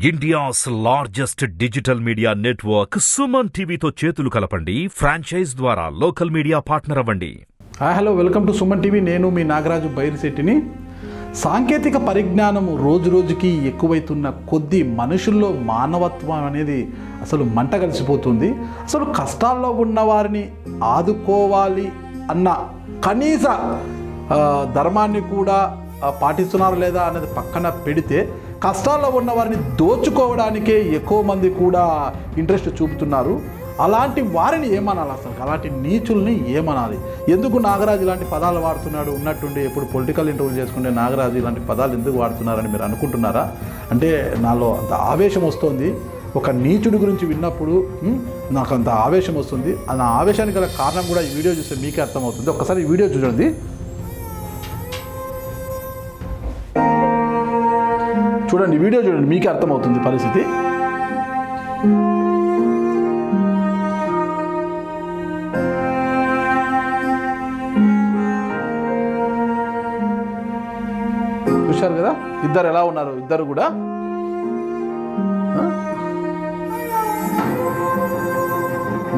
India's largest digital media network Suman టీవీతో చేతులు కలపండి. ఫ్రాంచైజ్ ద్వారా లోకల్ మీడియా పార్ట్నర్ అవ్వండి. Hello, welcome to Suman TV. నేను మీ నాగరాజు బైరిశెట్టిని. సాంకేతిక పరిజ్ఞానం రోజు రోజుకి ఎక్కువైతున్న కొద్దీ మనుషుల్లో మానవత్వం అనేది అసలు మంట కలిసిపోతుంది. అసలు కష్టాల్లో ఉన్న వారిని ఆదుకోవాలి అన్న కనీస ధర్మాన్ని కూడా పాటిస్తున్నారు లేదా అన్నది పక్కన పెడితే, కష్టాల్లో ఉన్న వారిని దోచుకోవడానికే ఎక్కువ మంది కూడా ఇంట్రెస్ట్ చూపుతున్నారు. అలాంటి వారిని ఏమనాలి? అసలు అలాంటి నీచుల్ని ఏమనాలి? ఎందుకు నాగరాజు ఇలాంటి పదాలు వాడుతున్నాడు? ఉన్నట్టుండి ఎప్పుడు పొలిటికల్ ఇంటర్వ్యూ చేసుకుంటే నాగరాజు ఇలాంటి పదాలు ఎందుకు వాడుతున్నారని మీరు అనుకుంటున్నారా? అంటే నాలో అంత ఆవేశం వస్తుంది. ఒక నీచుడి గురించి విన్నప్పుడు నాకు అంత ఆవేశం వస్తుంది. ఆ ఆవేశానికి గల కారణం కూడా ఈ వీడియో చూస్తే మీకే అర్థమవుతుంది. ఒక్కసారి ఈ వీడియో చూడండి. చూడండి, వీడియో చూడండి, మీకే అర్థమవుతుంది పరిస్థితి. చూశారు కదా ఇద్దరు ఎలా ఉన్నారు? ఇద్దరు కూడా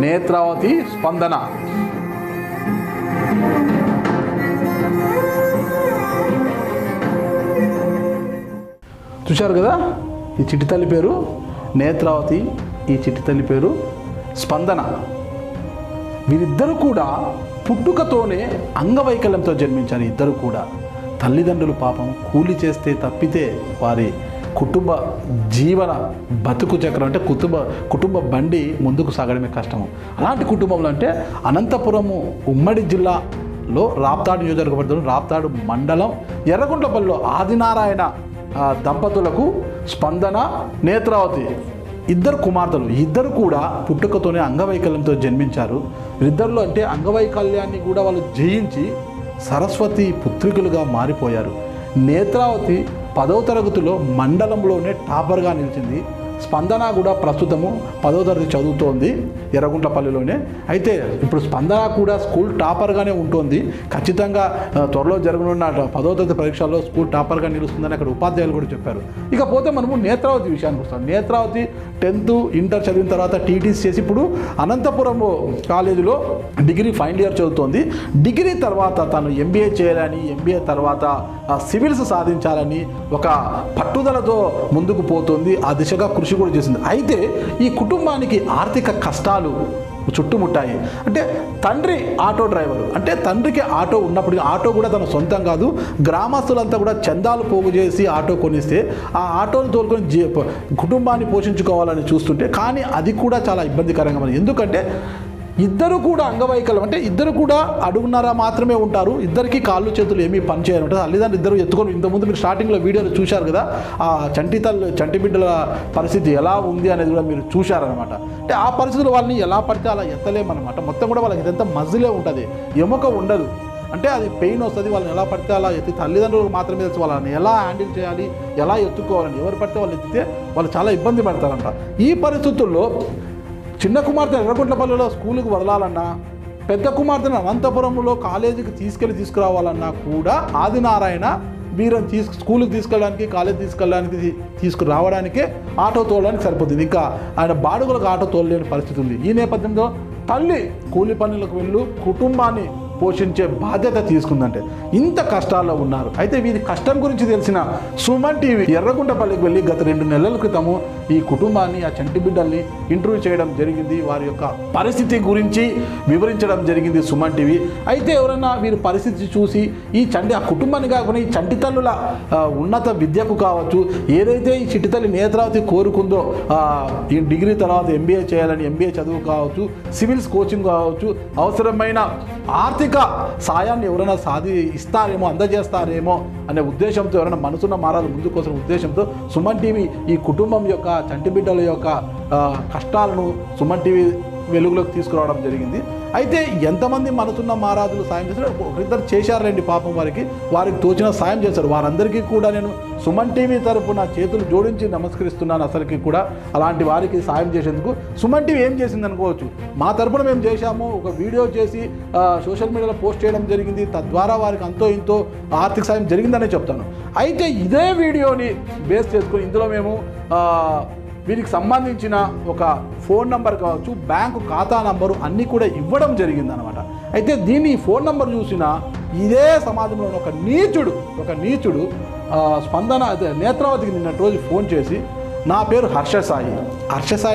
నేత్రావతి, స్పందన. చూశారు కదా, ఈ చిట్టి తల్లి పేరు నేత్రావతి, ఈ చిట్టి తల్లి పేరు స్పందన. వీరిద్దరూ కూడా పుట్టుకతోనే అంగవైకల్యంతో జన్మించారు. ఇద్దరు కూడా తల్లిదండ్రులు పాపం కూలి చేస్తే తప్పితే వారి కుటుంబ జీవన బతుకు చక్రం అంటే కుటుంబ బండి ముందుకు సాగడమే కష్టము. అలాంటి కుటుంబంలో అంటే అనంతపురము ఉమ్మడి జిల్లాలో రాప్తాడు నియోజకవర్గం, రాప్తాడు మండలం, ఎర్రగుంట్లపల్లిలో ఆదినారాయణ దంపతులకు స్పందన, నేత్రావతి ఇద్దరు కుమార్తెలు. ఇద్దరు కూడా పుట్టుకతోనే అంగవైకల్యంతో జన్మించారు. ఇద్దరిలో అంటే అంగవైకల్యాన్ని కూడా వాళ్ళు జయించి సరస్వతి పుత్రికలుగా మారిపోయారు. నేత్రావతి 10వ తరగతిలో మండలంలోనే టాపర్గా నిలిచింది. స్పందన కూడా ప్రస్తుతము 10వ తరగతి చదువుతోంది ఎర్రగుంట్లపల్లిలోనే. అయితే ఇప్పుడు స్పందన కూడా స్కూల్ టాపర్గానే ఉంటుంది. ఖచ్చితంగా త్వరలో జరగనున్న 10వ తరగతి పరీక్షల్లో స్కూల్ టాపర్గా నిలుస్తుందని అక్కడ ఉపాధ్యాయులు కూడా చెప్పారు. ఇకపోతే మనము నేత్రావతి విషయానికి వస్తాం. నేత్రావతి 10th ఇంటర్ చదివిన తర్వాత టీటీసీ చేసి ఇప్పుడు అనంతపురం కాలేజీలో డిగ్రీ ఫైనల్ ఇయర్ చదువుతోంది. డిగ్రీ తర్వాత తను ఎంబీఏ చేయాలని, ఎంబీఏ తర్వాత సివిల్స్ సాధించాలని ఒక పట్టుదలతో ముందుకు పోతుంది. ఆ దిశగా కృషి కూడా చేసింది. అయితే ఈ కుటుంబానికి ఆర్థిక కష్టాలు చుట్టుముట్టాయి. అంటే తండ్రి ఆటో డ్రైవరు, అంటే తండ్రికి ఆటో ఉన్నప్పటికీ ఆటో కూడా తన సొంతం కాదు. గ్రామస్తులంతా కూడా చందాలు పోగు చేసి ఆటో కొనిస్తే ఆ ఆటోను తోలుకొని కుటుంబాన్ని పోషించుకోవాలని చూస్తుంటే, కానీ అది కూడా చాలా ఇబ్బందికరంగా ఉంది. ఎందుకంటే ఇద్దరు కూడా అంగవైకల్యం, అంటే ఇద్దరు కూడా అడుగున్నర మాత్రమే ఉంటారు. ఇద్దరికి కాళ్ళు చేతులు ఏమీ పనిచేయని ఉంటుంది. తల్లిదండ్రులు ఇద్దరు ఎత్తుకొని, ఇంతకుముందు మీరు స్టార్టింగ్లో వీడియోలో చూశారు కదా, ఆ చంటి బిడ్డల పరిస్థితి ఎలా ఉంది అనేది కూడా మీరు చూశారనమాట. అంటే ఆ పరిస్థితులు వాళ్ళని ఎలా పడితే అలా ఎత్తలేమన్నమాట. మొత్తం కూడా వాళ్ళకి ఇదంతా మజిలే ఉంటుంది, ఎముక ఉండదు. అంటే అది పెయిన్ వస్తుంది. వాళ్ళని ఎలా పడితే అలా ఎత్తి, తల్లిదండ్రులకు మాత్రమే తెలుసు వాళ్ళని ఎలా హ్యాండిల్ చేయాలి, ఎలా ఎత్తుకోవాలని. ఎవరు పడితే వాళ్ళు ఎత్తితే వాళ్ళు చాలా ఇబ్బంది పడతారంట. ఈ పరిస్థితుల్లో చిన్న కుమార్తె ఎర్రగుంట్లపల్లిలో స్కూలుకు వదలాలన్నా, పెద్ద కుమార్తెను అనంతపురంలో కాలేజీకి తీసుకురావాలన్నా కూడా ఆదినారాయణ వీరని స్కూల్కి తీసుకెళ్ళడానికి, కాలేజీ తీసుకురావడానికే ఆటో తోలడానికి సరిపోతుంది. ఇంకా ఆయన బాడుగులకు ఆటో తోలలేని పరిస్థితి ఉంది. ఈ నేపథ్యంలో తల్లి కూలి పనులకు వెళ్ళు కుటుంబాన్ని పోషించే బాధ్యత తీసుకుందంటే ఇంత కష్టాల్లో ఉన్నారు. అయితే వీరి కష్టం గురించి తెలిసిన సుమన్ టీవీ ఎర్రగుంట్లపల్లికి వెళ్ళి గత 2 నెలల క్రితము ఈ కుటుంబాన్ని, ఆ చంటి బిడ్డల్ని ఇంటర్వ్యూ చేయడం జరిగింది. వారి యొక్క పరిస్థితి గురించి వివరించడం జరిగింది సుమన్ టీవీ. అయితే ఎవరైనా వీరి పరిస్థితి చూసి ఆ కుటుంబాన్ని కాకుండా ఈ చంటి తల్లుల ఉన్నత విద్యకు కావచ్చు, ఏదైతే ఈ చిట్టి తల్లి నేత్రావతి కోరుకుందో ఈ డిగ్రీ తర్వాత ఎంబీఏ చేయాలని, ఎంబీఏ చదువు కావచ్చు, సివిల్స్ కోచింగ్ కావచ్చు, అవసరమైన ఆర్థిక సాయాన్ని ఎవరైనా ఇస్తారేమో, అందజేస్తారేమో అనే ఉద్దేశంతో, ఎవరైనా మనసున్న మారాలు ముందుకు వస్తున్న ఉద్దేశంతో సుమన్ టీవీ ఈ కుటుంబం యొక్క, చంటి బిడ్డల యొక్క కష్టాలను సుమన్ టీవీ వెలుగులోకి తీసుకురావడం జరిగింది. అయితే ఎంతమంది మనసున్న మహారాజులు సాయం చేశారు? ఒకరిద్దరు చేశారులేండి పాపం. వారికి తోచిన సాయం చేశారు. వారందరికీ కూడా నేను సుమన్ టీవీ తరపున చేతులు జోడించి నమస్కరిస్తున్నాను అసలుకి కూడా అలాంటి వారికి సాయం చేసేందుకు. సుమన్ టీవీ ఏం చేసింది అనుకోవచ్చు, మా తరపున మేము చేశాము, ఒక వీడియో చేసి సోషల్ మీడియాలో పోస్ట్ చేయడం జరిగింది, తద్వారా వారికి అంతో ఇంతో ఆర్థిక సాయం జరిగిందనే చెప్తాను. అయితే ఇదే వీడియోని బేస్ చేసుకొని ఇందులో మేము వీరికి సంబంధించిన ఒక ఫోన్ నంబర్ కావచ్చు, బ్యాంకు ఖాతా నంబరు అన్నీ కూడా ఇవ్వడం జరిగిందనమాట. అయితే దీన్ని ఫోన్ నంబర్ చూసిన ఇదే సమాజంలో ఒక నీచుడు స్పందన నేత్రావతికి నిన్నటి రోజు ఫోన్ చేసి, నా పేరు హర్ష సాయి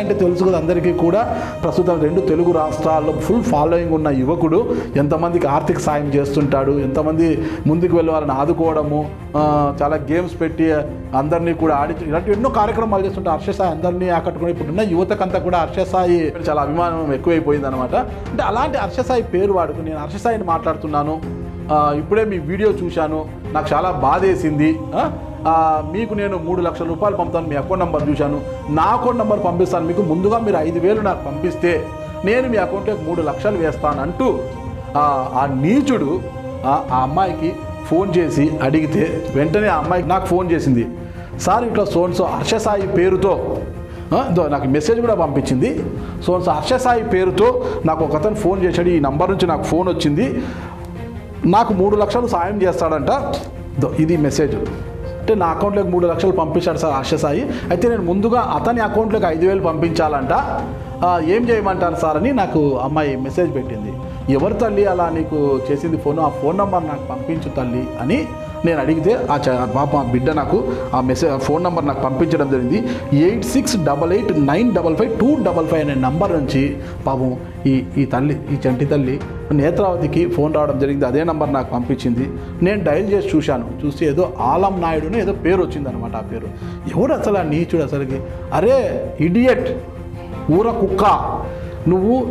అంటే తెలుసు కదా అందరికీ కూడా, ప్రస్తుతం 2 తెలుగు రాష్ట్రాల్లో ఫుల్ ఫాలోయింగ్ ఉన్న యువకుడు, ఎంతమందికి ఆర్థిక సాయం చేస్తుంటాడు, ఎంతమంది ముందుకు వెళ్ళి వాళ్ళని ఆదుకోవడము, చాలా గేమ్స్ పెట్టి అందరినీ కూడా ఇలాంటి ఎన్నో కార్యక్రమాలు చేస్తుంటారు. హర్ష సాయి అందరినీ ఆకట్టుకుని ఇప్పుడున్న యువతకంతా కూడా హర్ష సాయి చాలా అభిమానం ఎక్కువైపోయింది అనమాట. అంటే అలాంటి హర్ష సాయి పేరు వాడుకు నేను హర్ష సాయిని మాట్లాడుతున్నాను, ఇప్పుడే మీ వీడియో చూశాను, నాకు చాలా బాధేసింది, మీకు నేను 3 లక్షల రూపాయలు పంపుతాను, మీ అకౌంట్ నెంబర్ చూశాను, నా అకౌంట్ నెంబర్ పంపిస్తాను, మీకు ముందుగా మీరు 5,000 నాకు పంపిస్తే నేను మీ అకౌంట్లోకి 3 లక్షలు వేస్తాను అంటూ ఆ నీచుడు ఆ అమ్మాయికి ఫోన్ చేసి అడిగితే, వెంటనే ఆ అమ్మాయికి నాకు ఫోన్ చేసింది, సార్ ఇట్లా సోన్సో హర్ష సాయి పేరుతో నాకు మెసేజ్ కూడా పంపించింది, సోన్సో హర్ష సాయి పేరుతో నాకు ఒక అతను ఫోన్ చేశాడు, ఈ నంబర్ నుంచి నాకు ఫోన్ వచ్చింది, నాకు 3 లక్షలు సాయం చేస్తాడంట, ఇది మెసేజ్. అంటే నా అకౌంట్లోకి 3 లక్షలు పంపించాడు సార్ హర్ష సాయి, అయితే నేను ముందుగా అతని అకౌంట్లోకి 5,000 పంపించాలంట, ఏం చేయమంటారు సార్ అని నాకు అమ్మాయి మెసేజ్ పెట్టింది. ఎవరు తల్లి అలా నీకు చేసింది ఫోన్, ఆ ఫోన్ నెంబర్ నాకు పంపించు తల్లి అని నేను అడిగితే పాప బిడ్డ నాకు ఆ ఫోన్ నెంబర్ నాకు పంపించడం జరిగింది. 8688955255 అనే నంబర్ నుంచి పాపం ఈ చంటి తల్లి నేత్రావతికి ఫోన్ రావడం జరిగింది. అదే నంబర్ నాకు పంపించింది. నేను డయల్ చేసి చూసి ఏదో ఆలం నాయుడుని ఏదో పేరు వచ్చిందనమాట. ఆ పేరు ఎవడు అసలు ఆ నీచుడు అసలుకి, అరే ఇడియట్ ఊర కుక్క,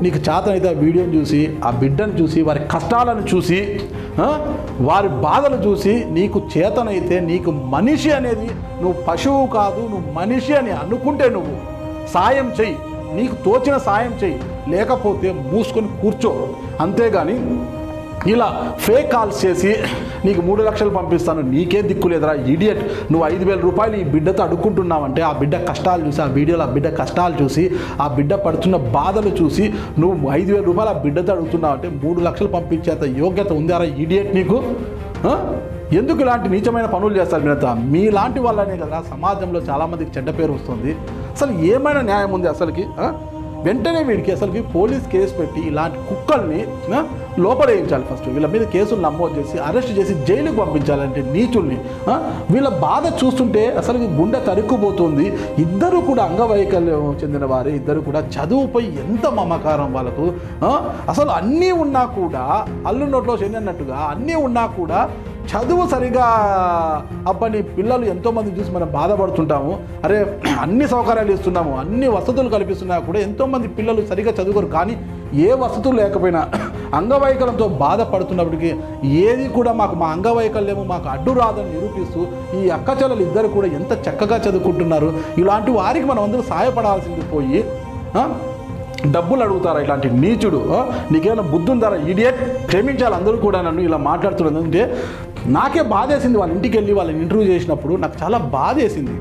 నీకు చేతనైతే ఆ వీడియోని చూసి, ఆ బిడ్డను చూసి, వారి కష్టాలను చూసి, వారి బాధలు చూసి, నీకు చేతనైతే నీకు మనిషి అనేది, నువ్వు పశువు కాదు, నువ్వు మనిషి అని అనుకుంటే నువ్వు సాయం చెయ్యి, నీకు తోచిన సాయం చెయ్యి, లేకపోతే మూసుకొని కూర్చో. అంతేగాని ఇలా ఫేక్ కాల్స్ చేసి నీకు 3 లక్షలు పంపిస్తాను, నీకే దిక్కు లేదురా ఇడియట్, నువ్వు 5,000 రూపాయలు ఈ బిడ్డతో అడుక్కుంటున్నావంటే, ఆ బిడ్డ కష్టాలు చూసి, ఆ వీడియోలో ఆ బిడ్డ కష్టాలు చూసి, ఆ బిడ్డ పడుతున్న బాధలు చూసి నువ్వు 5,000 రూపాయలు ఆ బిడ్డతో అడుగుతున్నావంటే 3 లక్షలు పంపించేంత యోగ్యత ఉందారా ఇడియట్ నీకు? ఎందుకు ఇలాంటి నీచమైన పనులు చేస్తారు మీరంతా? మీలాంటి వాళ్ళనే కదా సమాజంలో చాలామందికి చెడ్డ పేరు వస్తుంది. అసలు ఏమైనా న్యాయం ఉంది అసలుకి? వెంటనే వీడికి అసలుకి పోలీస్ కేసు పెట్టి ఇలాంటి కుక్కల్ని లోపడేయించాలి. ఫస్ట్ వీళ్ళ మీద కేసులు నమోదు చేసి అరెస్ట్ చేసి జైలుకు పంపించాలంటే నీచుల్ని. వీళ్ళ బాధ చూస్తుంటే అసలుకి గుండె తరుక్కుపోతుంది. ఇద్దరు కూడా అంగవైకల్యం చెందిన వారే, ఇద్దరు కూడా చదువుపై ఎంత మమకారం వాళ్ళకు. అసలు అన్నీ ఉన్నా కూడా, అల్లు నోట్లో శని అన్నట్టుగా అన్నీ ఉన్నా కూడా చదువు సరిగా అబ్బని పిల్లలు ఎంతోమంది చూసి మనం బాధపడుతుంటాము. అరే అన్ని సౌకర్యాలు ఇస్తున్నాము, అన్ని వసతులు కల్పిస్తున్నా కూడా ఎంతోమంది పిల్లలు సరిగా చదువుకోరు. కానీ ఏ వసతులు లేకపోయినా అంగవైకల్యంతో బాధపడుతున్నప్పటికీ ఏది కూడా మా అంగవైకల్యము మాకు అడ్డు రాదని నిరూపిస్తూ ఈ అక్కచెల్లెలు ఇద్దరు కూడా ఎంత చక్కగా చదువుకుంటున్నారు. ఇలాంటి వారికి మనం అందరూ సహాయపడాల్సింది పోయి డబ్బులు అడుగుతారా ఇలాంటి నీచుడు? నీకేమైనా బుద్ధి ఉందారా ఇడియట్? క్షమించాలి అందరూ కూడా నన్ను ఇలా మాట్లాడుతున్నది. అంటే నాకే బాధేసింది, వాళ్ళ ఇంటికి వెళ్ళి వాళ్ళని ఇంటర్వ్యూ చేసినప్పుడు నాకు చాలా బాధేసింది.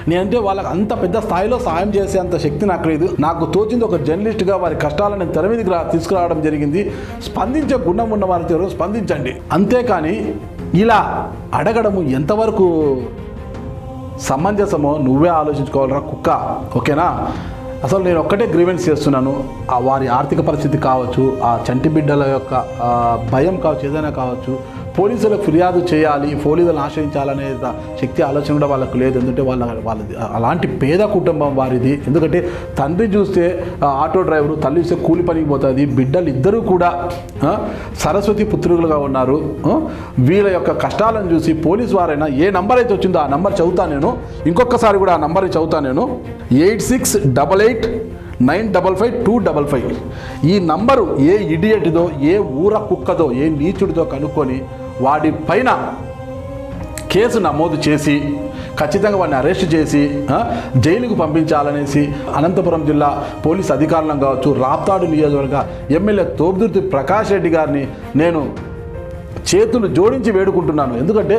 నేనంటే వాళ్ళకి అంత పెద్ద స్థాయిలో సాయం చేసే అంత శక్తి నాకు లేదు. నాకు తోచింది ఒక జర్నలిస్ట్గా వారి కష్టాలను తెర మీదకి తీసుకురావడం జరిగింది. స్పందించే గుణం ఉన్న వారితో స్పందించండి, అంతేకాని ఇలా అడగడము ఎంతవరకు సమంజసమో నువ్వే ఆలోచించుకోవాలరా కుక్క. ఓకేనా? అసలు నేను ఒక్కటే గ్రీవెన్స్ చేస్తున్నాను. వారి ఆర్థిక పరిస్థితి కావచ్చు, ఆ చంటి బిడ్డల యొక్క భయం కావచ్చు, ఏదైనా కావచ్చు, పోలీసులకు ఫిర్యాదు చేయాలి, పోలీసులను ఆశ్రయించాలనే శక్తి ఆలోచన కూడా వాళ్ళకు లేదు. ఎందుకంటే వాళ్ళది అలాంటి పేద కుటుంబం వారిది. ఎందుకంటే తండ్రి చూస్తే ఆటో డ్రైవరు, తల్లి చూస్తే కూలి పనికి పోతుంది. బిడ్డలు ఇద్దరూ కూడా సరస్వతి పుత్రులుగా ఉన్నారు. వీళ్ళ యొక్క కష్టాలను చూసి పోలీసు వారైనా ఏ నంబర్ అయితే వచ్చిందో ఆ నంబర్ చదువుతాను నేను, ఇంకొకసారి కూడా ఆ నంబర్ని చదువుతాను నేను, 8688955255. ఈ నంబరు ఏ ఇడియట్దో, ఏ ఊర కుక్కదో, ఏ నీచుడిదో కనుక్కొని వాడి పైన కేసు నమోదు చేసి ఖచ్చితంగా వాడిని అరెస్ట్ చేసి జైలుకు పంపించాలనేసి అనంతపురం జిల్లా పోలీస్ అధికారులను కావచ్చు, రాప్తాడు నియోజకవర్గ ఎమ్మెల్యే తోపుదుర్తి ప్రకాష్ రెడ్డి గారిని నేను చేతులు జోడించి వేడుకుంటున్నాను. ఎందుకంటే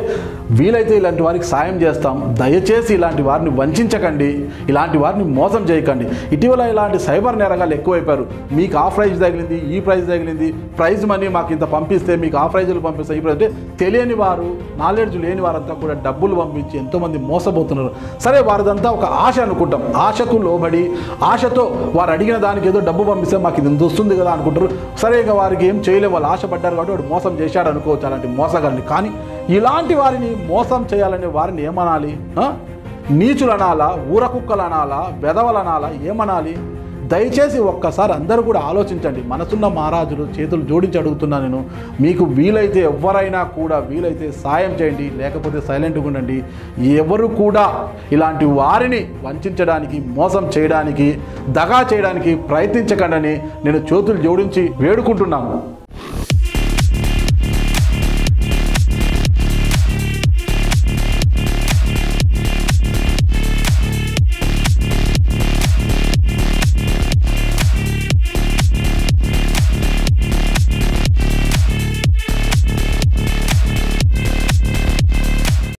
వీలైతే ఇలాంటి వారికి సాయం చేస్తాం. దయచేసి ఇలాంటి వారిని వంచకండి, ఇలాంటి వారిని మోసం చేయకండి. ఇటీవల ఇలాంటి సైబర్ నేరగాలు ఎక్కువైపోయారు. మీకు ఆ ప్రైజ్ తగిలింది, ఈ ప్రైజ్ తగిలింది, ప్రైజ్ మనీ మాకు ఇంత పంపిస్తే మీకు ఆ ప్రైజులు పంపిస్తాయి, ఈ ప్రైజ్ అంటే తెలియని వారు, నాలెడ్జ్ లేని వారంతా కూడా డబ్బులు పంపించి ఎంతోమంది మోసపోతున్నారు. సరే, వారిదంతా ఒక ఆశ అనుకుంటాం. ఆశకు లోబడి ఆశతో వారు అడిగిన దానికి ఏదో డబ్బు పంపిస్తే మాకు ఇది వస్తుంది కదా అనుకుంటారు. సరే, ఇక వారికి ఏం చేయలేము, వాళ్ళు ఆశపడ్డారు కాబట్టి వాడు మోసం చేశాడు అనుకోవచ్చు అలాంటి మోసగారిని. కానీ ఇలాంటి వారిని మోసం చేయాలనే వారిని ఏమనాలి? నీచులు అనాలా, ఊరకుక్కలు అనాలా, వెధవలు అనాలా, ఏమనాలి? దయచేసి ఒక్కసారి అందరూ కూడా ఆలోచించండి. మనసున్న మహారాజులు చేతులు జోడించి అడుగుతున్నా నేను, మీకు వీలైతే ఎవరైనా కూడా వీలైతే సాయం చేయండి, లేకపోతే సైలెంట్గా ఉండండి. ఎవరు కూడా ఇలాంటి వారిని వంచడానికి, మోసం చేయడానికి, దగా చేయడానికి ప్రయత్నించకండి నేను చేతులు జోడించి వేడుకుంటున్నాను.